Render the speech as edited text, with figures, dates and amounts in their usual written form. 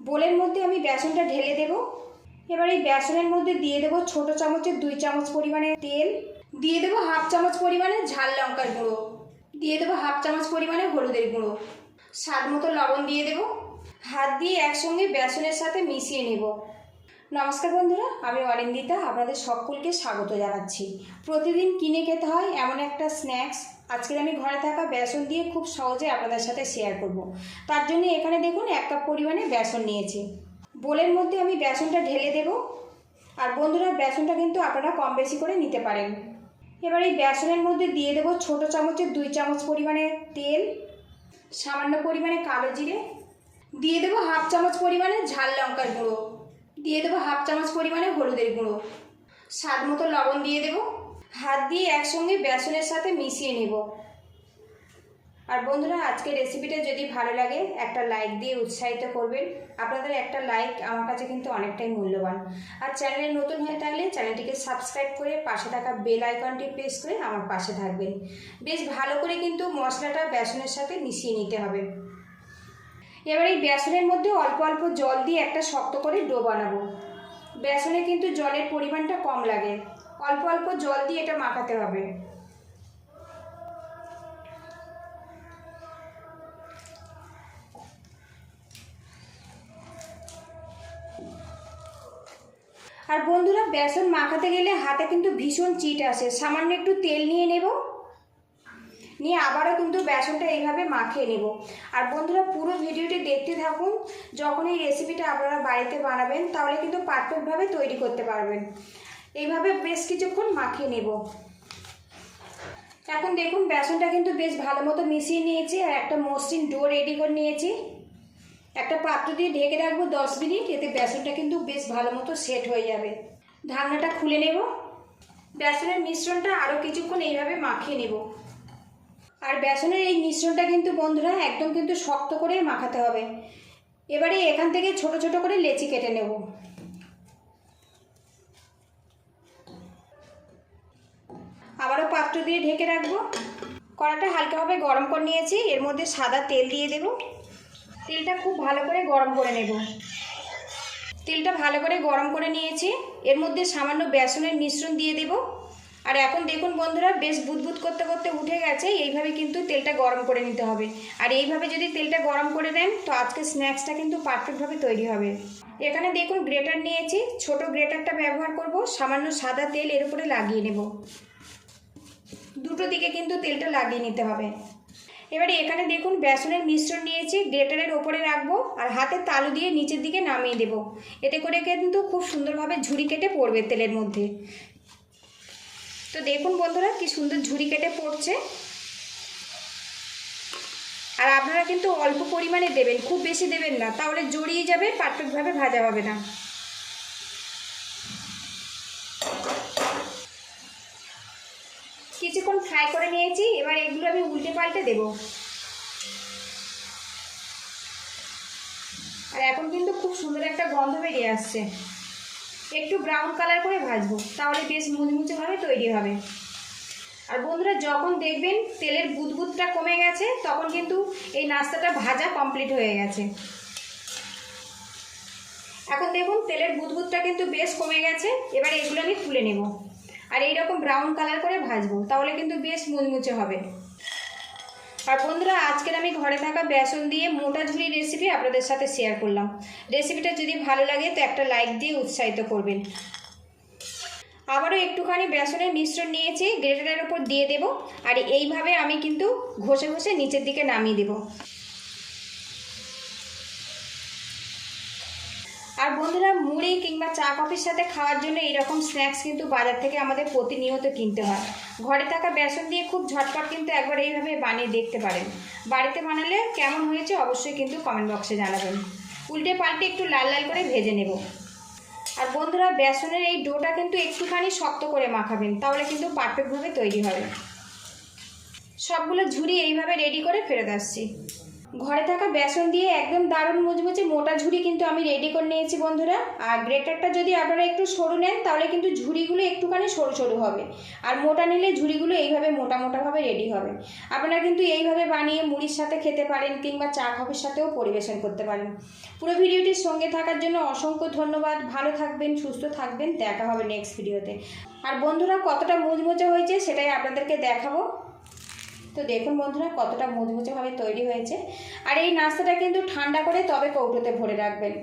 বোলের মধ্যে আমি বেসনটা ঢেলে দেব। এবার এই বেসনের মধ্যে দিয়ে দেব ছোট চামচের 2 চামচ পরিমাণে তেল, দিয়ে দেব হাফ চামচ পরিমাণে ঝাল লঙ্কার গুঁড়ো, দিয়ে দেব হাফ চামচ পরিমাণে হলুদের গুঁড়ো, স্বাদ মতো লবণ দিয়ে দেব। হাত দিয়ে একসঙ্গে বেসনের সাথে মিশিয়ে নেব। নমস্কার বন্ধুরা, আমি অরিন্দিতা আপনাদের সকলকে স্বাগত জানাচ্ছি। প্রতিদিন কিনে খেতে হয় এমন একটা স্ন্যাক্স আজকের আমি ঘরে থাকা বেসন দিয়ে খুব সহজে আপনাদের সাথে শেয়ার করব। তার জন্য এখানে দেখুন 1 কাপ পরিমাণে বেসন নিয়েছি। বোলের মধ্যে আমি বেসনটা ঢেলে দেব। আর বন্ধুরা, বেসনটা কিন্তু আপনারা কম বেশি করে নিতে পারেন। এবার এই বেসনের মধ্যে দিয়ে দেব ছোট চামচের 2 চামচ পরিমাণে তেল, সামান্য পরিমাণে কালো জিরে, দিয়ে দেব হাফ চামচ পরিমাণে ঝাল লঙ্কার গুঁড়ো, দিয়ে দেবো হাফ চামচ পরিমাণে হলুদের গুঁড়ো, স্বাদ মতো লবণ দিয়ে দেব। হাত দিয়ে একসঙ্গে বেসনের সাথে মিশিয়ে নেব। আর বন্ধুরা, আজকের রেসিপিটা যদি ভালো লাগে একটা লাইক দিয়ে উৎসাহিত করবেন। আপনাদের একটা লাইক আমার কাছে কিন্তু অনেকটাই মূল্যবান। আর চ্যানেলে নতুন হয়ে থাকলে চ্যানেলটিকে সাবস্ক্রাইব করে পাশে থাকা বেল আইকনটি প্রেস করে আমার পাশে থাকবেন। বেশ ভালো করে কিন্তু মশলাটা বেসনের সাথে মিশিয়ে নিতে হবে। এবার এই বেসনের মধ্যে অল্প অল্প জল দিয়ে একটা শক্ত করে ডো বানাবো। বেসনে কিন্তু জলের পরিমাণটা কম লাগে, অল্প অল্প জল দিয়ে এটা মাখাতে হবে। আর বন্ধুরা, বেসন মাখাতে গেলে হাতে কিন্তু ভীষণ চিট আসে। সামান্য একটু তেল নিয়ে নেব, নিয়ে আবারও কিন্তু বেসনটা এইভাবে মাখিয়ে নেব। আর বন্ধুরা, পুরো ভিডিওটি দেখতে থাকুন। যখন এই রেসিপিটা আপনারা বাড়িতে বানাবেন তাহলে কিন্তু পারফেক্টভাবে তৈরি করতে পারবেন। এইভাবে বেশ কিছুক্ষণ মাখিয়ে নেব। এখন দেখুন বেসনটা কিন্তু বেশ ভালো মতো মিশিয়ে নিয়েছি আর একটা মসৃণ ডো রেডি করে নিয়েছি। একটা পাত্র দিয়ে ঢেকে রাখবো 10 মিনিট, এতে বেসনটা কিন্তু বেশ ভালো মতো সেট হয়ে যাবে। ঢাকনাটা খুলে নেব। বেসনের মিশ্রণটা আরও কিছুক্ষণ এইভাবে মাখিয়ে নেব। আর বেসনের এই মিশ্রণটা কিন্তু বন্ধুরা একদম কিন্তু শক্ত করে মাখাতে হবে। এবারে এখান থেকে ছোট ছোট করে লেচি কেটে নেব। আবারও পাত্র দিয়ে ঢেকে রাখবো। কড়াটা হালকাভাবে গরম করে নিয়েছি, এর মধ্যে সাদা তেল দিয়ে দেব। তেলটা খুব ভালো করে গরম করে নেব। তেলটা ভালো করে গরম করে নিয়েছি, এর মধ্যে সামান্য বেসনের মিশ্রণ দিয়ে দেব। আর এখন দেখুন বন্ধুরা, বেশ বুদবুদ করতে করতে উঠে গেছে। এইভাবে কিন্তু তেলটা গরম করে নিতে হবে। আর এইভাবে যদি তেলটা গরম করে দেন তো আজকে স্ন্যাক্সটা কিন্তু পারফেক্টভাবে তৈরি হবে। এখানে দেখুন গ্রেটার নিয়েছি, ছোট গ্রেটারটা ব্যবহার করব। সামান্য সাদা তেল এর উপরে লাগিয়ে নেব। দুটো দিকে কিন্তু তেলটা লাগিয়ে নিতে হবে। এবারে এখানে দেখুন বেসনের মিশ্রণ নিয়েছি, গ্রেটারের ওপরে রাখবো আর হাতে তালু দিয়ে নিচের দিকে নামিয়ে দেব। এতে করে কিন্তু খুব সুন্দরভাবে ঝুরি কেটে পড়বে তেলের মধ্যে। তো দেখুন বন্ধুরা, কি সুন্দর ঝুরি কেটে পড়ছে। আর আপনারা কিন্তু অল্প পরিমাণে দেবেন, খুব বেশি দেবেন না, তাহলে জড়িয়ে যাবে, পারফেক্টভাবে ভাজা হবে না। কিছুক্ষণ ফ্রাই করে নিয়েছি, এবার এগুলো আমি উল্টে পাল্টে দেব। আর এখন কিন্তু খুব সুন্দর একটা গন্ধ বেরিয়ে আসছে। একটু ব্রাউন কালার করে ভাজবো, তাহলে বেশ মুচমুচেভাবে তৈরি হবে। আর বন্ধুরা, যখন দেখবেন তেলের বুদবুদটা কমে গেছে তখন কিন্তু এই নাস্তাটা ভাজা কমপ্লিট হয়ে গেছে। এখন দেখুন তেলের বুদবুদটা কিন্তু বেশ কমে গেছে। এবার এগুলো আমি তুলে নেব আর এইরকম ব্রাউন কালার করে ভাজবো, তাহলে কিন্তু বেশ মুচমুচে হবে। আর বন্ধুরা, আজকের আমি ঘরে থাকা বেসন দিয়ে মোটা ঝুরি রেসিপি আপনাদের সাথে শেয়ার করলাম। রেসিপিটা যদি ভালো লাগে তো একটা লাইক দিয়ে উৎসাহিত করবেন। আবারও একটুখানি বেসনের মিশ্রণ নিয়েছি, গ্রেটারের উপর দিয়ে দেব। আর এইভাবে আমি কিন্তু ঘষে ঘষে নিচের দিকে নামিয়ে দেব। আর বন্ধুরা, মুড়ি কিংবা চা কফির সাথে খাওয়ার জন্য এইরকম স্ন্যাক্স কিন্তু বাজার থেকে আমাদের প্রতিনিয়ত কিনতে হয়। ঘরে থাকা বেসন দিয়ে খুব ঝটপট কিন্তু একবার এইভাবে বানিয়ে দেখতে পারেন। বাড়িতে বানালে কেমন হয়েছে অবশ্যই কিন্তু কমেন্ট বক্সে জানাবেন। উল্টে পাল্টে একটু লাল লাল করে ভেজে নেব। আর বন্ধুরা, বেসনের এই ডোটা কিন্তু একটুখানি শক্ত করে মাখাবেন, তাহলে কিন্তু পারফেক্টভাবে তৈরি হবে। সবগুলো ঝুরি এইভাবে রেডি করে ফেরত আসছি। ঘরে থাকা বেসন দিয়ে একদম দারুণ মুচমুচে মোটা ঝুড়ি কিন্তু আমি রেডি করে নিয়েছি বন্ধুরা। আর গ্রেটারটা যদি আপনারা একটু সরু নেন তাহলে কিন্তু ঝুড়িগুলো একটুখানি সরু সরু হবে, আর মোটা নিলে ঝুড়িগুলো এইভাবে মোটা মোটাভাবে রেডি হবে। আপনারা কিন্তু এইভাবে বানিয়ে মুড়ির সাথে খেতে পারেন কিংবা চা কফির সাথেও পরিবেশন করতে পারেন। পুরো ভিডিওটির সঙ্গে থাকার জন্য অসংখ্য ধন্যবাদ। ভালো থাকবেন, সুস্থ থাকবেন, দেখা হবে নেক্সট ভিডিওতে। আর বন্ধুরা কতটা মুচমুচে হয়েছে সেটাই আপনাদেরকে দেখাবো। তো দেখুন বন্ধুরা কতটা মুচমুচেভাবে তৈরি হয়েছে। আর এই নাস্তাটা কিন্তু ঠান্ডা করে তবে কৌটোতে ভরে রাখবেন।